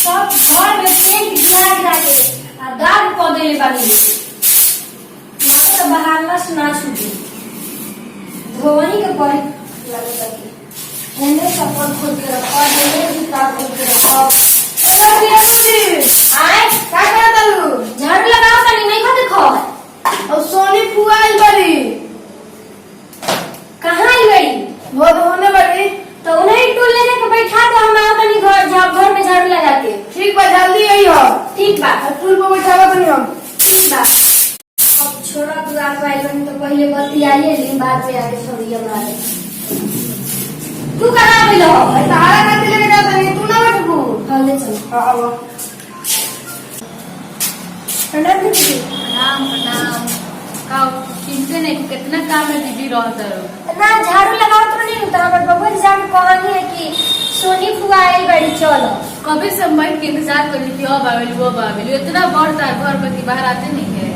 सब घर में पेंट गिरा के आ दाग क देले बानी। मत तो बहारलस ना छूटे धोवनी के पड़ी लगता कि हेने कपड़ खोल के रखा हेने किताब खोल के रखा। आए का करत लू झाड़ू लगाओ तनी नहीं खा देखो और सोनी फुआ आई बड़ी कहां आई गई वो होने बड़ी तो उन्हें टूल लेने को बैठा दो हम आओ तनी घर में झाड़ू लगा के। ठीक बा जल्दी आई हो। ठीक बा टूल पे बैठावा तनी हम। ठीक बा अब छोड़ा तू आ पाई तो पहले बतियाइए लेकिन बाद में आके छोड़िए हमारे तू कहां गइल हो तारा काटे लेके जा तनी तू ना बैठबू। हां ले चल हां आओ प्रणाम दीदी। प्रणाम का चिंते नहीं कितना काम है दीदी रहता है ना झाड़ू लगाओ तो नहीं होता पर बबुआ जान कहानी है कि सोनी फुआ आई बड़ी चलो कभी से मैं के इंतजार कर रही थी अब आवेली वो आवेली इतना बढ़ता है घर पर बाहर आते नहीं है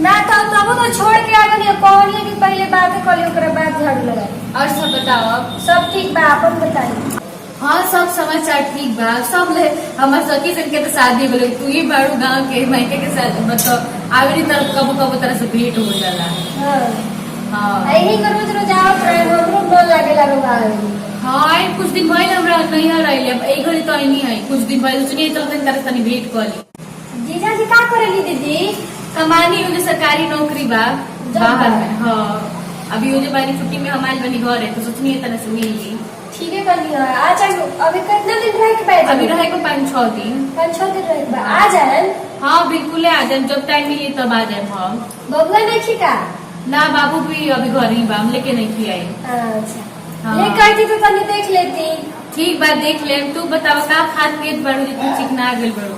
ना तो तब तो छोड़ के आ गई कहानी है कि पहले बात कर ली ओकरा बाद झाड़ू लगाई। और सब बताओ अब सब ठीक बा अपन बताई। हाँ सब समाचार ठीक बा सब ले हमारे सखी सन के तो शादी बोले तू ही बाड़ू गाँव के मायके के साथ मतलब आवेली तरफ कबो कबो तरह से भेंट हो जाला। हां हाँ यही कर रोज रोज आओ ट्रेन हमरो मन लागे लागो आवेली। हाँ कुछ दिन भइल हमरा नहीं रही अब एक घड़ी तो नहीं है कुछ दिन भइल सुनिए चलते तरह तनी भेंट कर ली। जीजा जी का करेली दीदी कमानी मुझे सरकारी नौकरी बा बाहर में। हाँ अभी मुझे बारी छुट्टी में हमारे बनी घर है तो सोचनी है तरह से मिली। ठीक है कर लिया आज अभी कितना दिन रह के बैठ अभी रहे को 5-6 दिन 5-6 दिन रह के आ जाए। हाँ बिल्कुल आ जाए जब टाइम मिली तब आ जाए हम। बबुआ नहीं खिका ना बाबू भी अभी घर ही बा हम लेके नहीं खियाई। अच्छा हाँ। ले कहती तो तनी देख लेती। ठीक बात देख ले तू बताओ का खाद पेट बढ़ू जितना चिकना गेल बढ़ू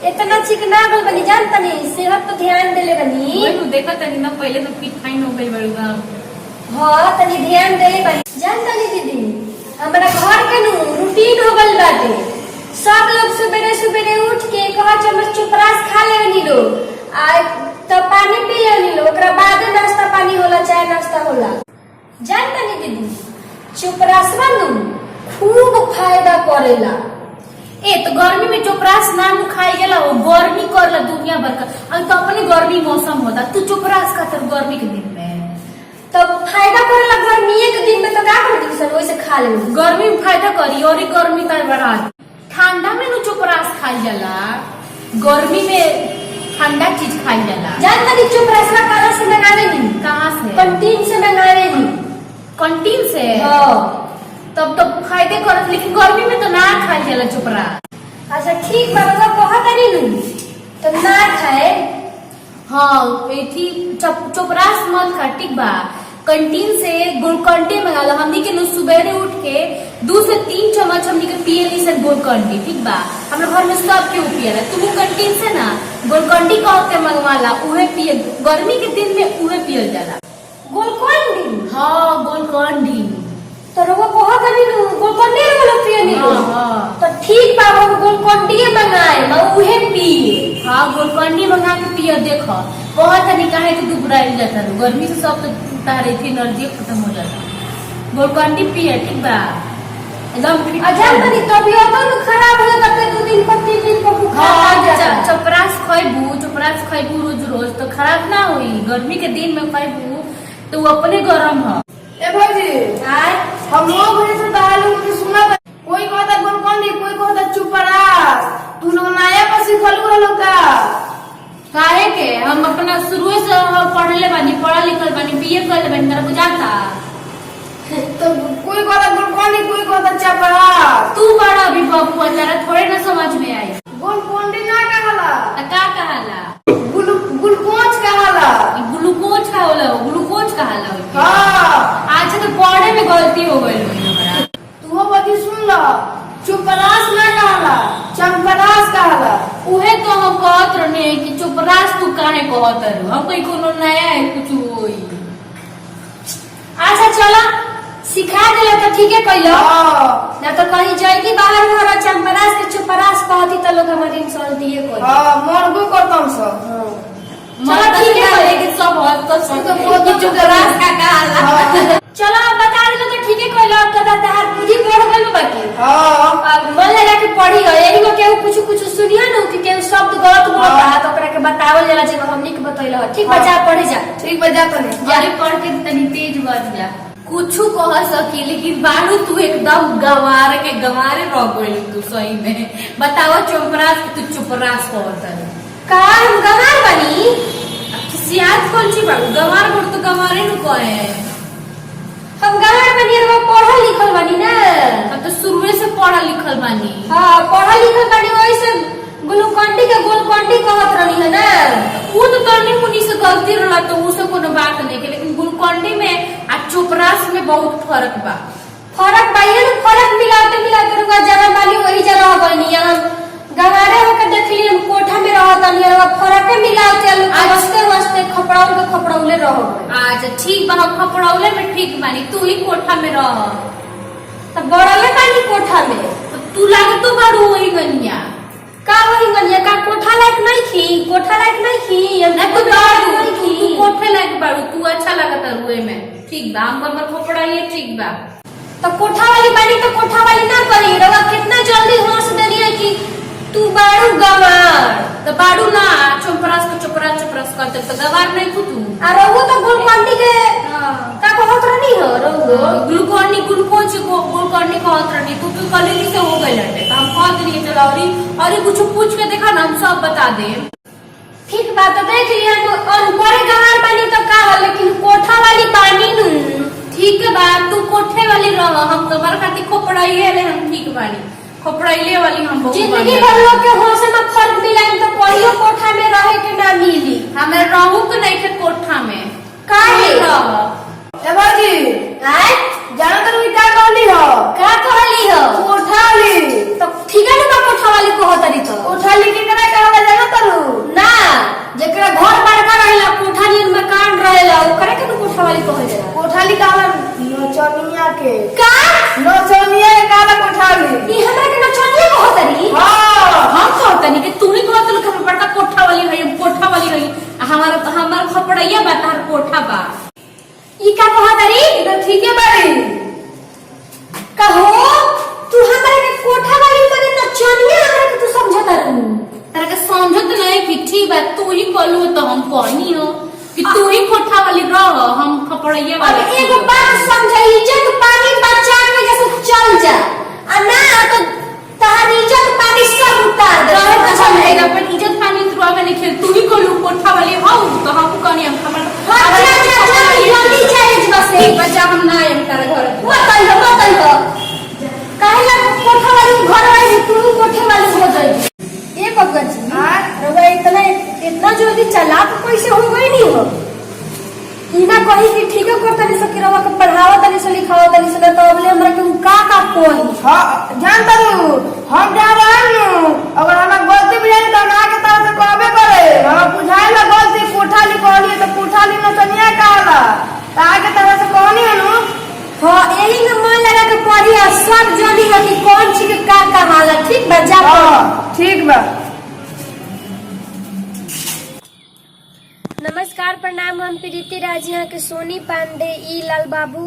इतना चिकना गल बनी जान तनी सेहत तो ध्यान देले बनी। तू देखो तनी ना पहले तो फिट फाइन हो गई बढ़ू गाँव। हाँ तनी ध्यान देले बनी जान तनी दीदी हमारा घर के नु रूटीन हो गल बाटे सब लोग सुबह सुबह उठ के कहा चम्मच चुपरास खा लेनी लोग आ तो पानी पी लेनी लोग ओकरा बाद नाश्ता पानी होला चाय नाश्ता होला जान तनी दीदी चुपरास नु खूब फायदा करेला। ए तो गर्मी में चोपरास ना खाई गेला वो गर्मी करला दुनिया भर का अब तो अपने गर्मी मौसम होता तू चोपरास खातर गर्मी के दिन में तब फायदा करेला गर्मी के दिन में तो का करती सन वैसे खा ले गर्मी में फायदा करी और गर्मी तर बढ़ा ठंडा में नु चोपरास खाई जाला गर्मी में ठंडा चीज खाई जाला। जान तनी चुपरास कहां से मंगावे नी कहाँ से कैंटीन से मंगावे नी कंटीन से। हां तब तो फायदे करत लेकिन गर्मी में तो ना खाई जाला चोपरास। अच्छा ठीक बा बाबा कहत नहीं नु तो ना खाए। हाँ थी चोपरास मत खा ठीक बा कंटीन से गुलकंडी मंगा लो हमनी के नु सुबह उठ के 2 से 3 चम्मच हमनी के पिए ली से गुलकंडी ठीक बा हमरा घर में सब के पियला तू कंटीन से ना गुलकंडी कह के मंगवाला उहे पिए गर्मी के दिन में उहे पियल जाला गुलकंडी। हाँ गुलकंडी तो रोवा कहत नहीं नु गुलकंडी वाला पिए नी हाँ तो ठीक बा बाबा गुलकंडी मंगाए मैं उहे पिए। हाँ गुलकंडी मंगा के पिया देखो बहुत नहीं काहे कि दुबराइल जाता है गर्मी से सब तो तारे थी एनर्जी खत्म हो जाता गुलकंडी पिए ठीक बा एकदम अजान तनी तबियत तो खराब हो जाता 2 दिन पर 3 दिन पर बुखार आ जाता। चपरास खइबू रोज रोज तो खराब ना हुई गर्मी के दिन में खइबू तो वो अपने गरम है। ए भौजी आय हम लोग घरे से दाल उठ के सुना कोई कहता गुलकंडी कोई कहता चुपरास तू लोग नया पर सिखलू हलो का काहे के हम अपना शुरू से पढ़ले बानी पढ़ा लिखल बानी बीए कर बानी तेरा बुझाता तो कोई कहता गुलकंडी कोई कहता चपरास तू बड़ा अभी बबुआ तेरा थोड़े ना समझ में आई गुलकंडी ना कहला का कहाला गुलकोच कहला ग्लूकोज का होला ग्लूकोज कहाला हां आज तो पढ़े में गलती हो गई हमरा तू बदी सुन ला चुपरास ना कहला चंपरास कहला उहे तो हम कहत रहने कि चुपरास तू काहे कहत रहो हम कोई कोनो नया है कुछ होई। अच्छा चलो सिखा देला तो ठीक है कइलो हां ना तो कहीं जाएगी बाहर घर चंपरास के चुपरास कहती तो लोग हमारे इंसल्ट दिए कोई। हां मरबो करतम सब चलो ठीक है लेकिन सब हद तो सब तो चुपरास का कहाला चलो अब बता दिलो तो ठीक है कइलो अब तो तार बुद्धि बढ़ गइल बाकी। हां अब मन लगा के पढ़ी हो यही को केहू केहू कुछ सुनिया न कि केहू शब्द गलत बोलता है तो ओकरा के बतावल जाला जब हमनी के बतैला ठीक बा जा पढ़े जा ठीक बा जा तनी जारी पढ़ के तनी तेज बन जा कुछू कह सकी लेकिन बानू तू एकदम गंवारे रह गई तू सही में बताओ चुपरास तू चुपरास कहत है का हम गवार बनी सियात कौन सी बाबू गंवार बोल तो गंवारे नु कहे हम गवार बनी और पढ़ल लिखल बनी ना हम तो शुरू से पढ़ा लिखल बानी हां पढ़ल लिखल बनी वही से ग्लूकोंडी के गोलकोंडी कहत रहनी है ना वो तो करनी मुनी से गलती रहला तो उसे कोनो बात नहीं के लेकिन ग्लूकोंडी में आ चुपरास में बहुत फर्क बा फर्क मिलाते रुका जगह वाली वही जगह बनी हम गवारे होकर देखली हम कोठा में रहत नहीं और फर्क मिलाते वस्ते खपड़ौले रह अच्छा ठीक बा हम खपड़ौले में ठीक बानी तू ही कोठा में रह तब बड़ले बानी कोठा में तो तू लागतो बारू वही गनिया का वही गनिया का कोठा लायक नहीं खी हम ना तू बारू तू कोठे लायक बारू तू अच्छा लागत रुए में ठीक बा हमर खपड़ाइए ठीक बा तो कोठा वाली बानी तो कोठा वाली ना करी रवा कितना जल्दी होश देलिए कि तू बारू गवार तो बारू ना चुपरास करते तो गवार नहीं तू और वो तो ग्लूकोंडी के का कहत रहनी हो रहो ग्लूकोज ग्लूकोंडी कहत रहनी तू कलेली से हो गइल हटे तो हम कह दिए चलो और कुछ पूछ के देखा ना हम सब बता दे ठीक बात तो देख लिया हम करे गवार बानी तो का हो लेकिन कोठा वाली बानी नु ठीक है बात तू कोठे वाली रह हम तुम्हारे खातिर खोपड़ाइए ले हम ठीक बानी खोपड़ाइले वाली हम बहुत जिंदगी भर लोग के होश में फर्क मिलाएं तो पहियो कोठा में रहे के ना मिली हमें रहू के नहीं थे कोठा में काहे ए बाजी आय जानो तो तू क्या कहली हो का कहली हो कोठा ली तो ठीक है ना कोठा वाली कहत रही तो कोठा ली के करा कहला जानो तू ना जेकरा घर बड़का रहेला कोठा नियन मकान रहेला ओकरे के तो कोठा वाली कहल जाला कोठा ली कहला नचनिया के का नचनिया के कहला कोठा ली ई हमरा के नचनिया कहत रही हां हम कहते नहीं कि तू ही कहत लोग हम बड़का कोठा वाली है कोठा वाली है हमारा खपड़ैया बता कोठा बा ई का कहत रही तो ठीक है बाड़ी कहो तू हमरा के कोठा वाली मने नचनिया हमरा के तू समझत रहू तेरा के समझत नहीं कि ठीक बा तू ही कहलू तो हम कहनी हो कि तू ही कोठा वाली रह हम खपड़ैया वाली अब एगो बात समझ इज्जत पानी बचा के जैसे चल जा आ ना तो तहार इज्जत पानी सब उतार दे अच्छा रहेगा पर इज्जत पानी तुरवा में नहीं खेल तू ही कहलू कोठा वाली हो तो हम कहनी हम खबर जल्दी चले बसे बच्चा हम ना आए तारे घर बताई हो काहे ला कोठा वाली घर वाली तू कोठे वाली हो जाई ए बग्गा जी रवा इतना जल्दी चालाक कैसे हो गई नहीं हो इना कही कि ठीक है करता नहीं सकी रवा के पढ़ावा तनी से लिखावा तनी से तो बोले हमरा के का कोई हां जान तू हम जा रहे नु अगर हमरा गलती बुझाई तो ना के तरह से कहबे करे हम बुझाई ला गलती कोठा ली कहली तो कोठा ली नचनिया कहला ता के तरह से कहनी है नु हां यही में मन लगा के पढ़ी आ सब जानी हो कि कौन चीज के का कहाला ठीक बा जा ठीक बा नमस्कार प्रणाम हम प्रीति राज यहाँ के सोनी पांडे ई लाल बाबू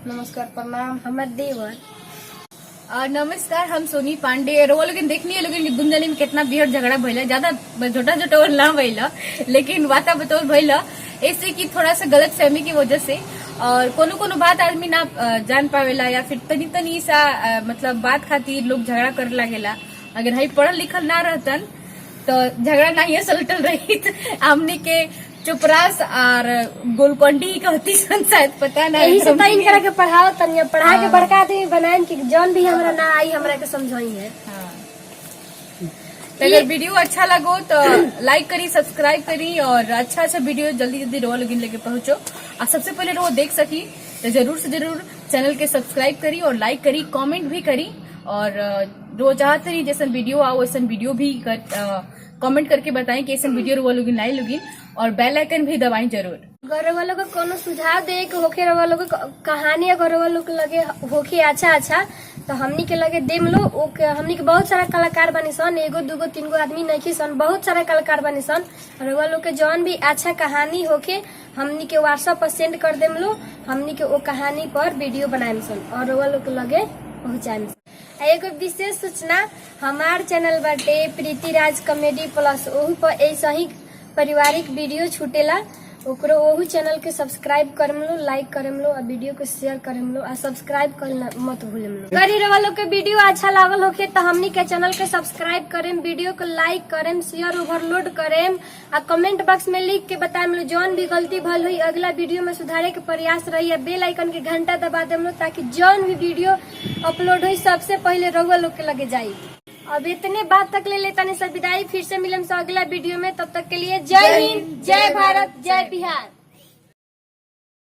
नमस्कार प्रणाम हमर देवर नमस्कार हम सोनी पांडे रोल लेकिन देखनी है लेकिन दुनिया में कितना बिहड़ झगड़ा भइला ज्यादा छोटा ना भइला लेकिन वाता बतौल भइला ऐसे कि थोड़ा सा गलत फहमी की वजह से और कोनो बात आदमी ना जान पावेला या फिर तनी सा मतलब बात खातिर लोग झगड़ा करे लागेला अगर हई पढ़ल लिखल ना रहतन तो झगड़ा नहीं सलटल रही हमने के चुपरास और गोलकोंडी कहती शायद पता नहीं यही से तइन करा के पढ़ाओ तनी पढ़ा के बड़का आदमी बनाएन कि जौन भी हमरा ना आई हमरा के समझाई है तो अगर वीडियो अच्छा लगो तो लाइक करी सब्सक्राइब करी और अच्छा वीडियो जल्दी रो लगिन लेके पहुंचो और सबसे पहले रो देख सकी तो जरूर से जरूर चैनल के सब्सक्राइब करी और लाइक करी कमेंट भी करी और रोज चाहते रही जैसा वीडियो आओ वैसा वीडियो भी कमेंट करके बताएं कि ऐसा वीडियो रो लोगिन लाई लोगिन और बेल आइकन भी दबाएं जरूर। घर वालों को कोनो सुझाव दे के होके वालों को कहानी घर वालों के लगे होके अच्छा तो हमनी के लगे देम लो हमनी के बहुत सारा कलाकार बनी सन एगो दूगो तीनगो आदमी नहीं सन बहुत सारा कलाकार बनी सन और वालों के जौन भी अच्छा कहानी होके हमनी के व्हाट्सएप पर सेंड कर देम लो हमनी के वो कहानी पर वीडियो बनाए सन और वालों के लगे पहुँचाए एगो विशेष सूचना, हमार चैनल बाटे प्रीति राज कॉमेडी प्लस, ओहू पर ऐसा ही पारिवारिक वीडियो छूटेला। ओकरो ओहू चैनल के सब्सक्राइब करम लो, लाइक करम लो, और वीडियो को शेयर करम लो, और सब्सक्राइब करना मत भूलम लो। अगर ही वालों के वीडियो अच्छा लागल होखे तो हमनी के चैनल के सब्सक्राइब करेम, वीडियो को लाइक करेम, शेयर ओवरलोड करेम, और कमेंट बॉक्स में लिख के बताएम लो जौन भी गलती भल हुई अगला वीडियो में सुधारे के प्रयास रही है। बेल आइकन के घंटा दबा देम लो ताकि जौन भी वीडियो अपलोड हुई सबसे पहले रउआ लोग के लगे जाई। अब इतने बात तक ले लेता नहीं सब विदाई, फिर से मिलम से अगला वीडियो में। तब तक के लिए जय हिंद, जय भारत, जय बिहार।